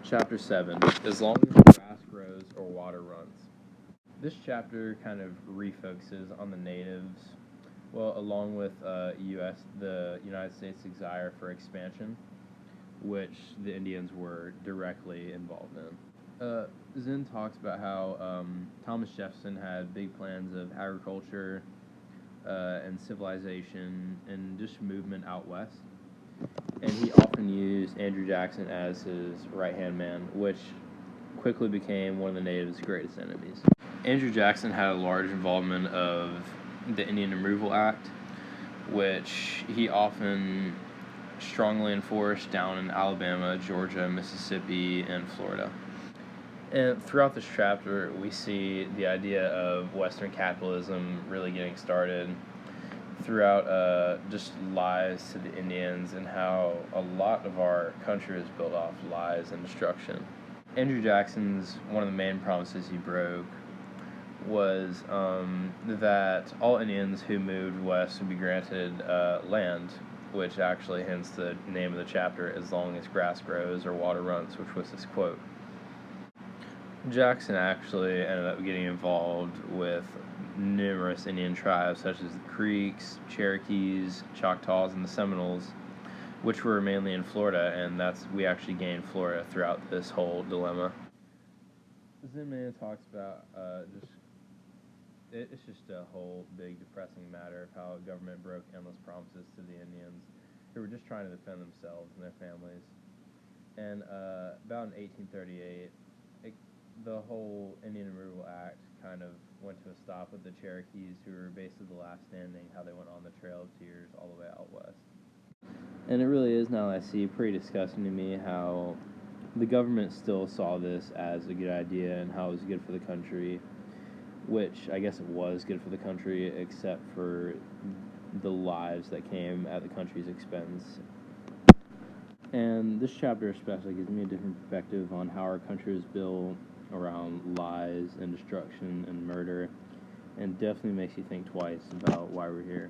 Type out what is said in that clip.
Chapter 7, As Long as Grass Grows or Water Runs. This chapter kind of refocuses on the natives, along with the United States' desire for expansion, which the Indians were directly involved in. Zen talks about how Thomas Jefferson had big plans of agriculture and civilization and just movement out west. And he often used Andrew Jackson as his right-hand man, which quickly became one of the natives' greatest enemies. Andrew Jackson had a large involvement of the Indian Removal Act, which he often strongly enforced down in Alabama, Georgia, Mississippi, and Florida. And throughout this chapter, we see the idea of Western capitalism really getting started throughout just lies to the Indians and how a lot of our country is built off lies and destruction. Andrew Jackson's one of the main promises he broke was that all Indians who moved west would be granted land, which actually hence the name of the chapter, As Long as Grass Grows or Water Runs, which was his quote. Jackson actually ended up getting involved with numerous Indian tribes such as the Creeks, Cherokees, Choctaws, and the Seminoles, which were mainly in Florida, and we actually gained Florida throughout this whole dilemma. Zinman talks about it's just a whole big depressing matter of how government broke endless promises to the Indians who were just trying to defend themselves and their families. And about in 1838, the whole Indian Removal Act kind of went to a stop with the Cherokees, who were basically the last standing, how they went on the Trail of Tears all the way out west. And it really is, now that I see, pretty disgusting to me how the government still saw this as a good idea and how it was good for the country, which I guess it was good for the country, except for the lives that came at the country's expense. And this chapter especially gives me a different perspective on how our country was built around lies and destruction and murder, and definitely makes you think twice about why we're here.